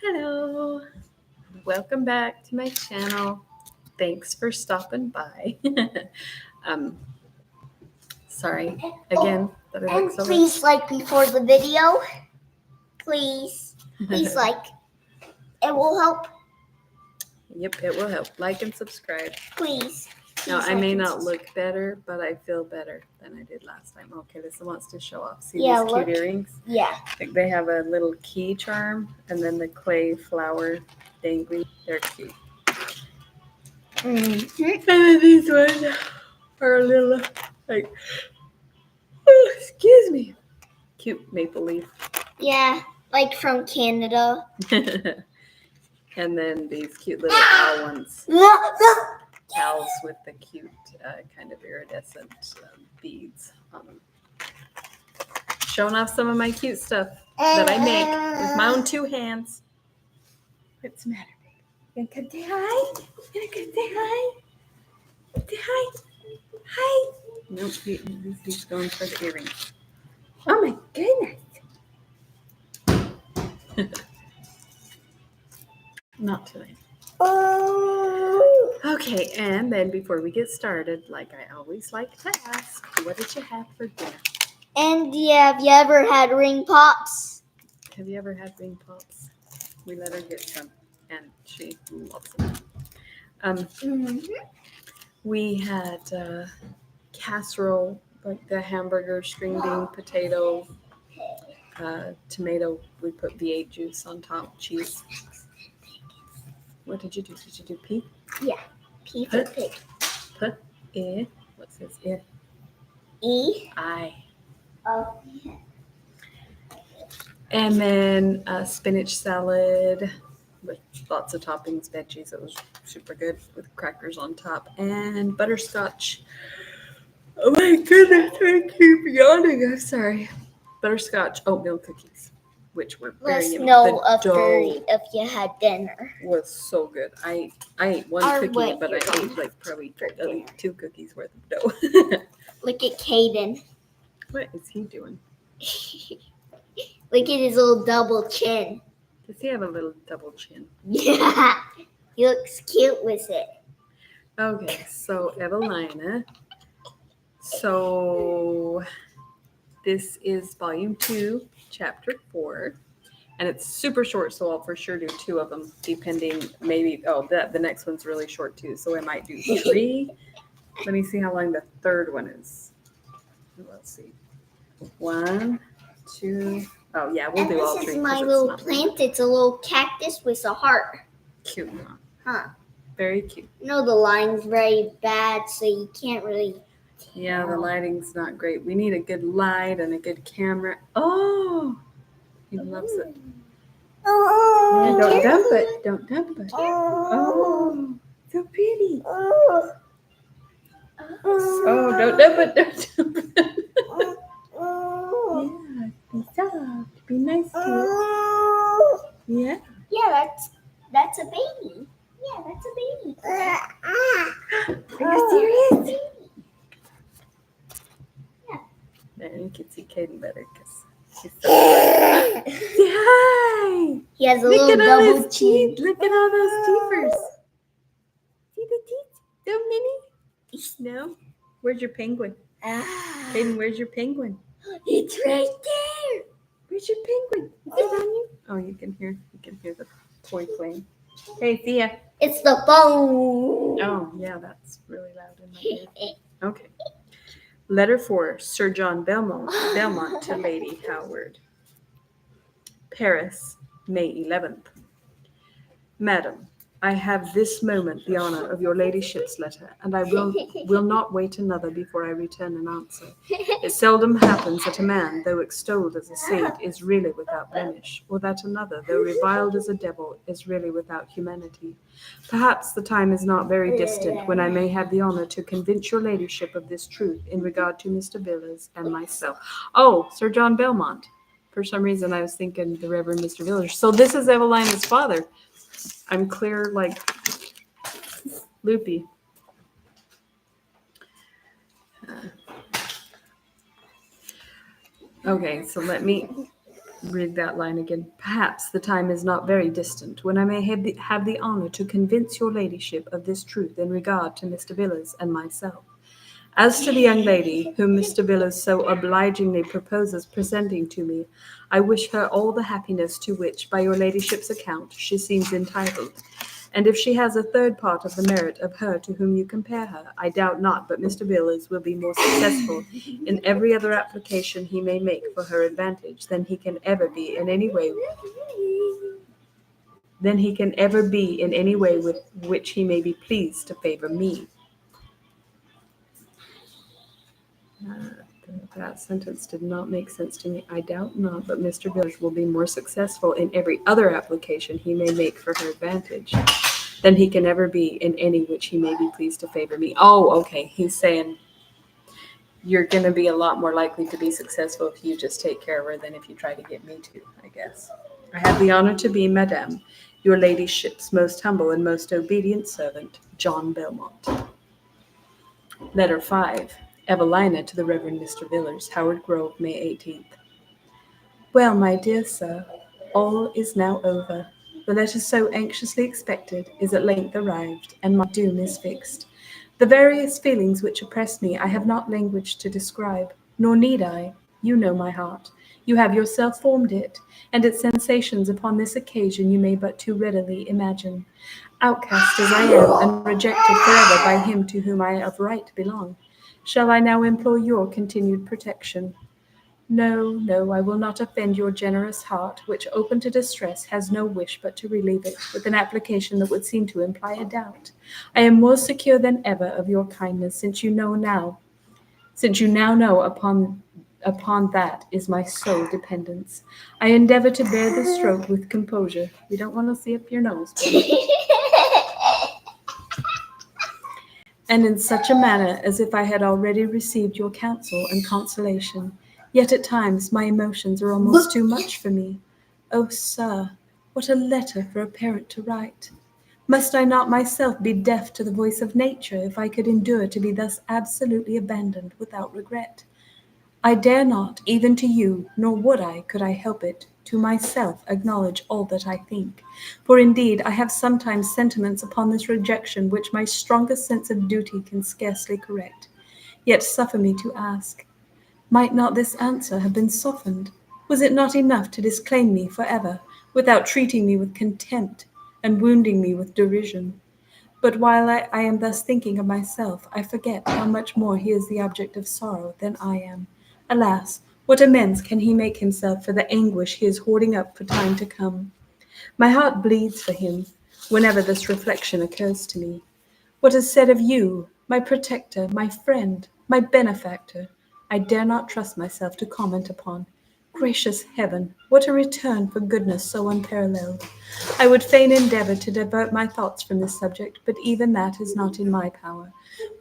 Hello, welcome back to my channel. Thanks for stopping by. um, sorry again that I And look so please like before the video. Please much. like. It will help. Yep, it will help. Like and subscribe. Please. Now, I like may and not subscribe. look better, but I feel better than I did last time. Okay, this wants to show off. See Yeah, these cute look. earrings? Yeah. Like they have a little key charm and then the clay flower dangly. They're cute. Mm-hmm. And then these ones are a little like, oh, excuse me, cute maple leaf. Yeah, like from Canada. And then these cute little owl ones, owls with the cute kind of iridescent beads on them. Showing off some of my cute stuff that I make with my own 2 hands. What's the matter, baby? You gonna come say hi? You gonna come say hi? Say hi. Hi. Nope, he's going for the earrings. Oh my goodness. Not today. Okay, and then before we get started, like I always like to ask, what did you have for dinner? And yeah, have you ever had ring pops? Have you ever had ring pops? We let her get some, and she loves them. We had casserole, like the hamburger, string bean, potato, tomato. We put V8 juice on top, cheese. What did you do? Did you do pea? Yeah, pea for pig. Put e. What's this? E. E. I. Oh. And then spinach salad with lots of toppings, veggies. It was super good with crackers on top and butterscotch. Oh my goodness, I keep yawning. I'm sorry. Butterscotch oatmeal cookies, which were very Let's yummy. know The dough if you had dinner. was so good. I ate one Or cookie, what but I you're ate like probably for dinner. 2 cookies worth of dough. Look at Caden. What is he doing? Look at his little double chin. Does he have a little double chin? Yeah, he looks cute with it. Okay, so Evelina. So this is volume 2, chapter 4. And it's super short, so I'll for sure do 2 of them, depending, maybe, the next one's really short too, so I might do 3. Let me see how long the third one is. Let's see. 1, 2, oh yeah, we'll do all 3. This is my little plant. It's a little cactus with a heart. Cute, huh? Very cute. You know the line's very bad, so you can't really. Yeah, the lighting's not great. We need a good light and a good camera. Oh, he loves it. Oh, don't dump it. Don't dump it. Oh, so pretty. Oh, don't dump it. Don't dump it. Yeah, be soft. Be nice to it. Yeah. Yeah, that's a baby. Yeah, that's a baby. Are you serious? Yeah. There, you can see Caden better because she's so bright. Say hi. He has a Look little at all double his chin. teeth. Look at all those teethers. See the teeth? So many? No? Where's your penguin? Caden, where's your penguin? It's right there. Where's your penguin? Is it on you? Oh, you can hear the toy playing. Hey, Thea. It's the phone. Oh, yeah, that's really loud in my ear. Okay. Letter 4, Sir John Belmont to Lady Howard. Paris, May 11th. Madam, I have this moment the honour of your ladyship's letter, and I will not wait another before I return an answer. It seldom happens that a man, though extolled as a saint, is really without blemish, or that another, though reviled as a devil, is really without humanity. Perhaps the time is not very distant when I may have the honour to convince your ladyship of this truth in regard to Mr. Villiers and myself. Oh, Sir John Belmont. For some reason, I was thinking the Reverend Mr. Villiers. So this is Evelina's father. I'm clear, like loopy. Okay, so let me read that line again. Perhaps the time is not very distant when I may have the honour to convince your ladyship of this truth in regard to Mr. Villiers and myself. As to the young lady whom Mr. Villiers so obligingly proposes presenting to me, I wish her all the happiness to which, by your ladyship's account, she seems entitled. And if she has a third part of the merit of her to whom you compare her, I doubt not but Mr. Villiers will be more successful in every other application he may make for her advantage than he can ever be in any way with which he may be pleased to favor me. That sentence did not make sense to me. I doubt not, but Mr. Villiers will be more successful in every other application he may make for her advantage than he can ever be in any which he may be pleased to favor me. Oh, okay. He's saying you're going to be a lot more likely to be successful if you just take care of her than if you try to get me to, I guess. I have the honor to be, Madame, your ladyship's most humble and most obedient servant, John Belmont. Letter 5. Evelina to the Reverend Mr. Villiers, Howard Grove, May 18th. Well, my dear sir, all is now over. The letter so anxiously expected is at length arrived, and my doom is fixed. The various feelings which oppress me I have not language to describe, nor need I. You know my heart. You have yourself formed it, and its sensations upon this occasion you may but too readily imagine. Outcast as I am, and rejected forever by him to whom I of right belong, shall I now implore your continued protection? No, no, I will not offend your generous heart, which, open to distress, has no wish but to relieve it, with an application that would seem to imply a doubt. I am more secure than ever of your kindness, since you now know upon that is my sole dependence. I endeavor to bear the stroke with composure. We don't want to see up your nose, baby. And in such a manner as if I had already received your counsel and consolation. Yet at times my emotions are almost too much for me. Oh, sir, what a letter for a parent to write! Must I not myself be deaf to the voice of nature if I could endure to be thus absolutely abandoned without regret? I dare not, even to you, nor would I, could I help it, to myself acknowledge all that I think. For indeed I have sometimes sentiments upon this rejection which my strongest sense of duty can scarcely correct. Yet suffer me to ask, might not this answer have been softened? Was it not enough to disclaim me for ever, without treating me with contempt, and wounding me with derision? But while I am thus thinking of myself, I forget how much more he is the object of sorrow than I am. Alas, what amends can he make himself for the anguish he is hoarding up for time to come? My heart bleeds for him whenever this reflection occurs to me. What is said of you, my protector, my friend, my benefactor, I dare not trust myself to comment upon. Gracious heaven, what a return for goodness so unparalleled! I would fain endeavour to divert my thoughts from this subject, but even that is not in my power.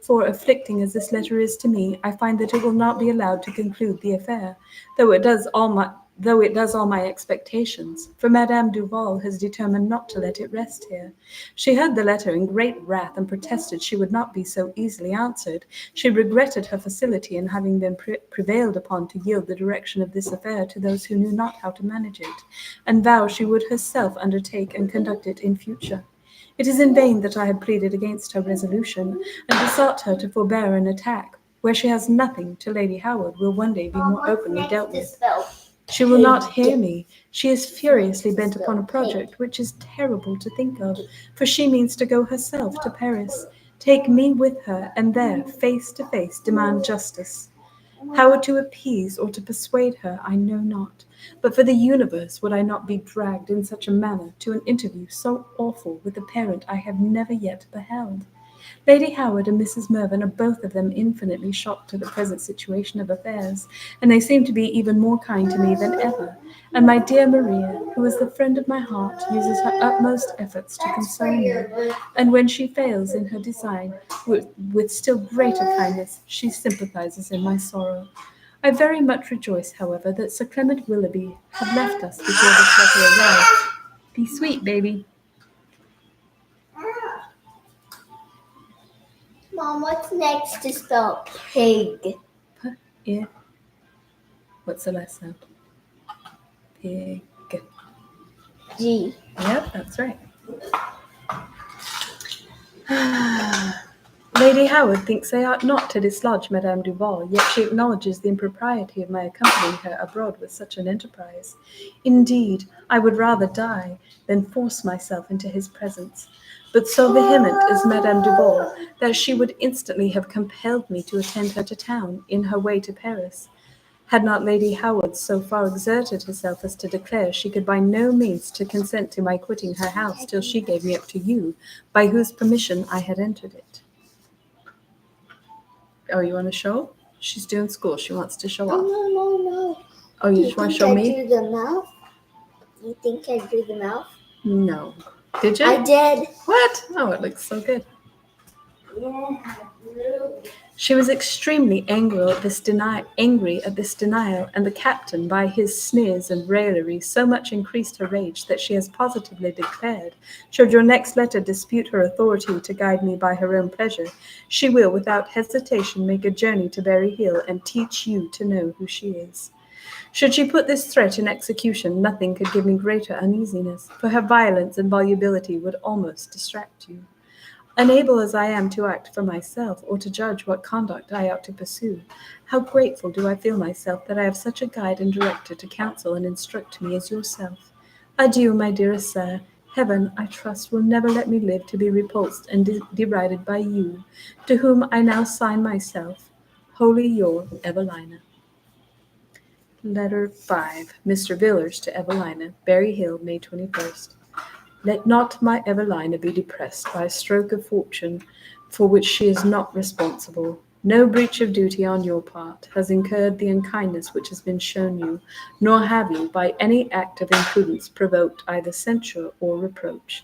For, afflicting as this letter is to me, I find that it will not be allowed to conclude the affair, though it does all my expectations, for Madame Duval has determined not to let it rest here. She heard the letter in great wrath, and protested she would not be so easily answered. She regretted her facility in having been prevailed upon to yield the direction of this affair to those who knew not how to manage it, and vowed she would herself undertake and conduct it in future. It is in vain that I have pleaded against her resolution, and besought her to forbear an attack. Where she has nothing to Lady Howard will one day be more openly dealt with. She will not hear me. She is furiously bent upon a project which is terrible to think of, for she means to go herself to Paris, take me with her, and there, face to face, demand justice. How to appease or to persuade her, I know not, but for the universe would I not be dragged in such a manner to an interview so awful with a parent I have never yet beheld. Lady Howard and Mrs. Mervyn are both of them infinitely shocked at the present situation of affairs, and they seem to be even more kind to me than ever. And my dear Maria, who is the friend of my heart, uses her utmost efforts to console me, and when she fails in her design, with still greater kindness, she sympathizes in my sorrow. I very much rejoice, however, that Sir Clement Willoughby had left us before this letter arrived. Be sweet, baby. Mom, what's next to spell pig? Yeah. What's the last sound? Pig. G. Yep, that's right. Lady Howard thinks I ought not to dislodge Madame Duval, yet she acknowledges the impropriety of my accompanying her abroad with such an enterprise. Indeed, I would rather die than force myself into his presence. But so vehement is Madame Duval that she would instantly have compelled me to attend her to town in her way to Paris. Had not Lady Howard so far exerted herself as to declare she could by no means to consent to my quitting her house till she gave me up to you, by whose permission I had entered it. Oh, you want to show? She's doing school. She wants to show off. No. Oh, you just want to show me? Do the mouth? You think I drew the mouth? No. Did you? I did. What? Oh, it looks so good. Yeah. She was extremely angry at this denial, and the captain, by his sneers and raillery, so much increased her rage that she has positively declared, should your next letter dispute her authority to guide me by her own pleasure, she will without hesitation make a journey to Berry Hill and teach you to know who she is. Should she put this threat in execution, nothing could give me greater uneasiness, for her violence and volubility would almost distract you. Unable as I am to act for myself, or to judge what conduct I ought to pursue, how grateful do I feel myself that I have such a guide and director to counsel and instruct me as yourself. Adieu, my dearest sir. Heaven, I trust, will never let me live to be repulsed and derided by you, to whom I now sign myself. Wholly your Evelina. Letter 5. Mr. Villars to Evelina. Berry Hill, May 21st. Let not my Evelina be depressed by a stroke of fortune for which she is not responsible. No breach of duty on your part has incurred the unkindness which has been shown you, nor have you, by any act of imprudence, provoked either censure or reproach.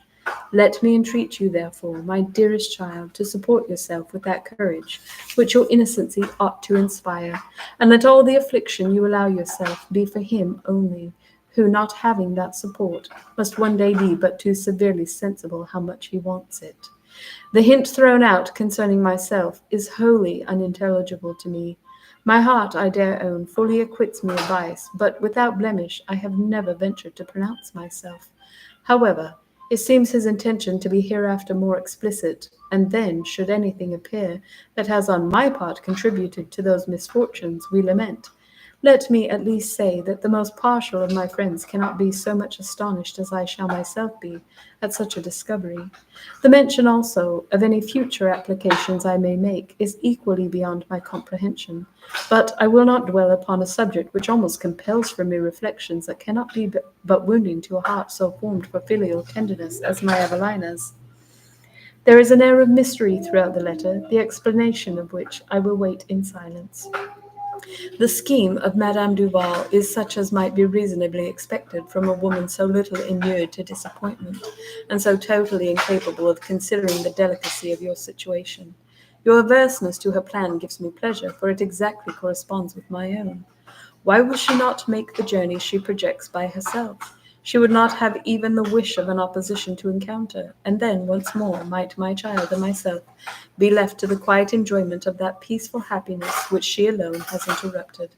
Let me entreat you, therefore, my dearest child, to support yourself with that courage which your innocency ought to inspire, and let all the affliction you allow yourself be for him only, who, not having that support, must one day be but too severely sensible how much he wants it. The hint thrown out concerning myself is wholly unintelligible to me. My heart, I dare own, fully acquits me of vice, but without blemish I have never ventured to pronounce myself. However, it seems his intention to be hereafter more explicit, and then, should anything appear that has on my part contributed to those misfortunes we lament, let me at least say that the most partial of my friends cannot be so much astonished as I shall myself be at such a discovery. The mention also of any future applications I may make is equally beyond my comprehension, but I will not dwell upon a subject which almost compels from me reflections that cannot be but wounding to a heart so formed for filial tenderness as my Evelina's. There is an air of mystery throughout the letter, the explanation of which I will wait in silence. The scheme of Madame Duval is such as might be reasonably expected from a woman so little inured to disappointment, and so totally incapable of considering the delicacy of your situation. Your averseness to her plan gives me pleasure, for it exactly corresponds with my own. Why will she not make the journey she projects by herself? She would not have even the wish of an opposition to encounter, and then, once more, might my child and myself be left to the quiet enjoyment of that peaceful happiness which she alone has interrupted.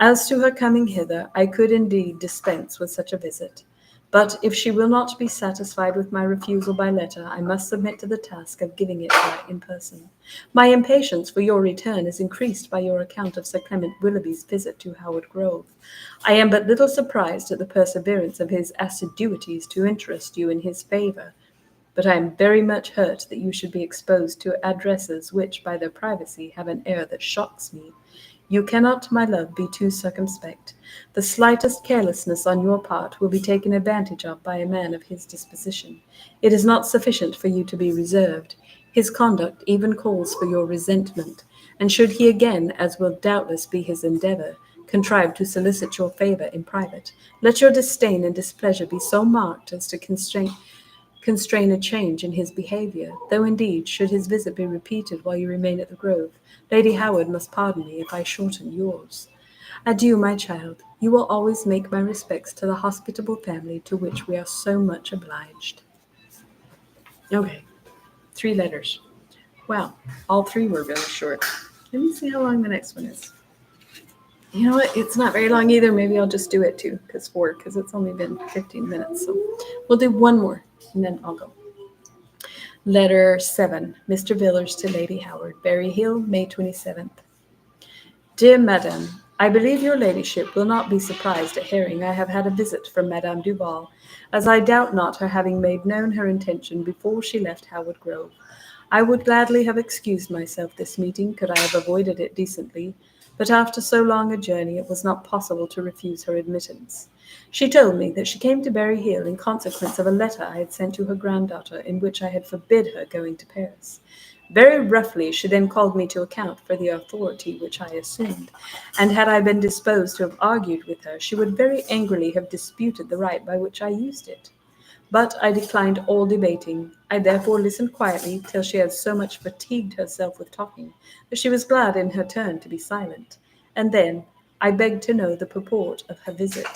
As to her coming hither, I could indeed dispense with such a visit. But if she will not be satisfied with my refusal by letter, I must submit to the task of giving it her in person. My impatience for your return is increased by your account of Sir Clement Willoughby's visit to Howard Grove. I am but little surprised at the perseverance of his assiduities to interest you in his favour, but I am very much hurt that you should be exposed to addresses which, by their privacy, have an air that shocks me. You cannot, my love, be too circumspect. The slightest carelessness on your part will be taken advantage of by a man of his disposition. It is not sufficient for you to be reserved. His conduct even calls for your resentment, and should he again, as will doubtless be his endeavour, contrive to solicit your favour in private, let your disdain and displeasure be so marked as to constrain a change in his behaviour, though indeed, should his visit be repeated while you remain at the Grove, Lady Howard must pardon me if I shorten yours. Adieu, my child. You will always make my respects to the hospitable family to which we are so much obliged. Okay, 3 letters. Well, all 3 were really short. Let me see how long the next one is. You know what? It's not very long either. Maybe I'll just do it too, because it's only been 15 minutes. So we'll do one more, and then I'll go. Letter 7, Mr. Villars to Lady Howard, Berry Hill, May 27th. Dear Madame, I believe your ladyship will not be surprised at hearing I have had a visit from Madame Duval, as I doubt not her having made known her intention before she left Howard Grove. I would gladly have excused myself this meeting could I have avoided it decently, but after so long a journey it was not possible to refuse her admittance. She told me that she came to Berry Hill in consequence of a letter I had sent to her granddaughter in which I had forbid her going to Paris. Very roughly she then called me to account for the authority which I assumed, and had I been disposed to have argued with her, she would very angrily have disputed the right by which I used it. But I declined all debating. I therefore listened quietly till she had so much fatigued herself with talking that she was glad in her turn to be silent, and then I begged to know the purport of her visit.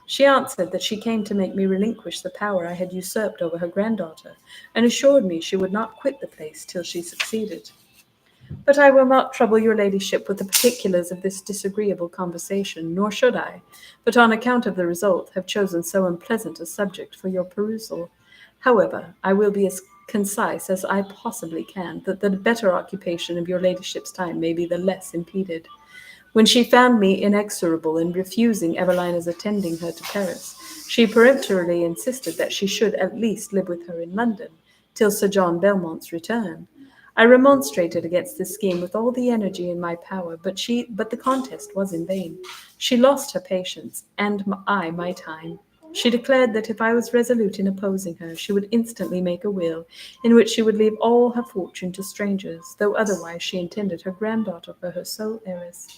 She answered that she came to make me relinquish the power I had usurped over her granddaughter, and assured me she would not quit the place till she succeeded. But I will not trouble your ladyship with the particulars of this disagreeable conversation, nor should I, but on account of the result have chosen so unpleasant a subject for your perusal. However, I will be as concise as I possibly can, that the better occupation of your ladyship's time may be the less impeded. When she found me inexorable in refusing Evelina's attending her to Paris, she peremptorily insisted that she should at least live with her in London, till Sir John Belmont's return. I remonstrated against this scheme with all the energy in my power, but the contest was in vain. She lost her patience, and I my time. She declared that if I was resolute in opposing her, she would instantly make a will, in which she would leave all her fortune to strangers, though otherwise she intended her granddaughter for her sole heiress.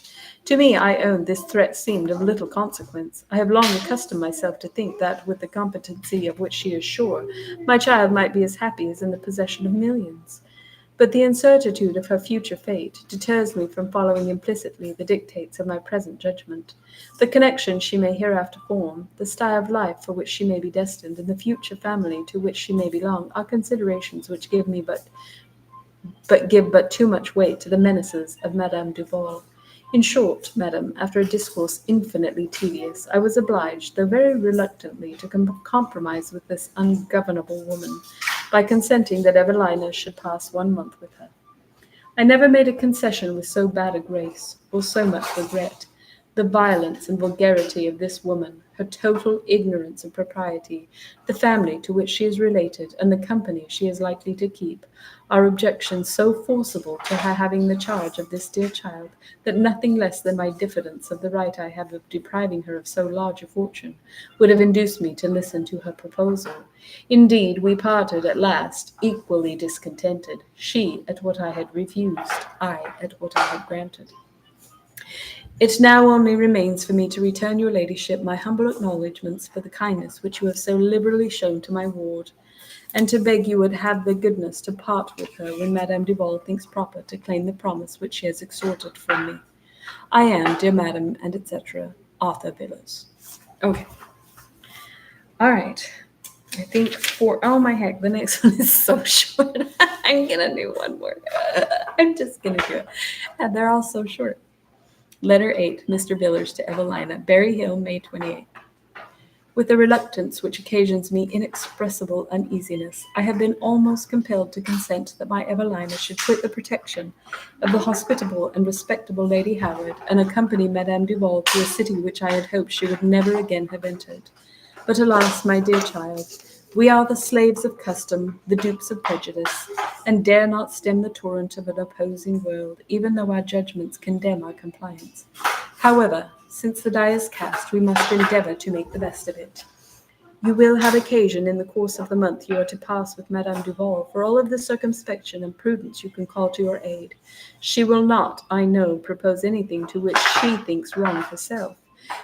To me, I own, this threat seemed of little consequence. I have long accustomed myself to think that, with the competency of which she is sure, my child might be as happy as in the possession of millions. But the incertitude of her future fate deters me from following implicitly the dictates of my present judgment. The connection she may hereafter form, the style of life for which she may be destined, and the future family to which she may belong, are considerations which give but too much weight to the menaces of Madame Duval. In short, madam, after a discourse infinitely tedious, I was obliged, though very reluctantly, to compromise with this ungovernable woman, by consenting that Evelina should pass 1 month with her. I never made a concession with so bad a grace, or so much regret. The violence and vulgarity of this woman, her total ignorance of propriety, the family to which she is related, and the company she is likely to keep, are objections so forcible to her having the charge of this dear child, that nothing less than my diffidence of the right I have of depriving her of so large a fortune would have induced me to listen to her proposal. Indeed, we parted at last equally discontented, she at what I had refused, I at what I had granted. It now only remains for me to return your ladyship my humble acknowledgments for the kindness which you have so liberally shown to my ward, and to beg you would have the goodness to part with her when Madame Duval thinks proper to claim the promise which she has extorted from me. I am, dear madam, and etc., Arthur Villars. Okay. All right. I think oh my heck, the next one is so short. I'm gonna do one more. I'm just gonna do it. And they're all so short. Letter 8, Mr. Villars to Evelina, Berry Hill, May 28th. With a reluctance which occasions me inexpressible uneasiness, I have been almost compelled to consent that my Evelina should quit the protection of the hospitable and respectable Lady Howard, and accompany Madame Duval to a city which I had hoped she would never again have entered. But alas, my dear child, we are the slaves of custom, the dupes of prejudice, and dare not stem the torrent of an opposing world, even though our judgments condemn our compliance. However, since the die is cast, we must endeavour to make the best of it. You will have occasion in the course of the month you are to pass with Madame Duval for all of the circumspection and prudence you can call to your aid. She will not, I know, propose anything to which she thinks wrong herself.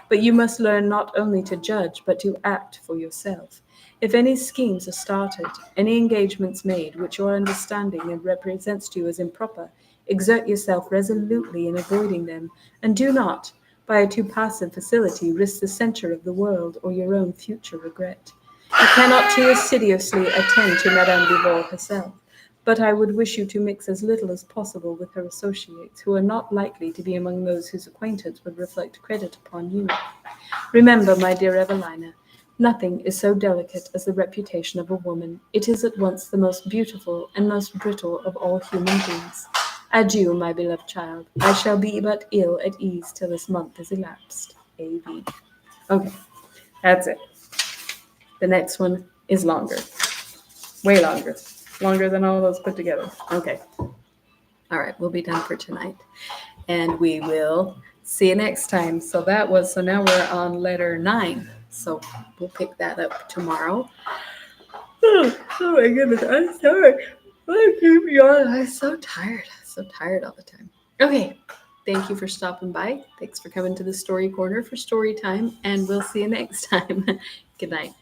But you must learn not only to judge, but to act for yourself. If any schemes are started, any engagements made, which your understanding represents to you as improper, exert yourself resolutely in avoiding them, and do not, by a too passive facility, risk the censure of the world or your own future regret. You cannot too assiduously attend to Madame Duval herself, but I would wish you to mix as little as possible with her associates, who are not likely to be among those whose acquaintance would reflect credit upon you. Remember, my dear Evelina, nothing is so delicate as the reputation of a woman. It is at once the most beautiful and most brittle of all human beings. Adieu, my beloved child. I shall be but ill at ease till this month is elapsed. A.V. Okay, that's it. The next one is longer. Way longer. Longer than all those put together. Okay. All right, we'll be done for tonight. And we will see you next time. So now we're on letter 9. So we'll pick that up tomorrow. Oh my goodness, I'm sorry. I keep yawning. I'm so tired. So tired all the time. Okay. Thank you for stopping by. Thanks for coming to the Story Corner for story time. And we'll see you next time. Good night.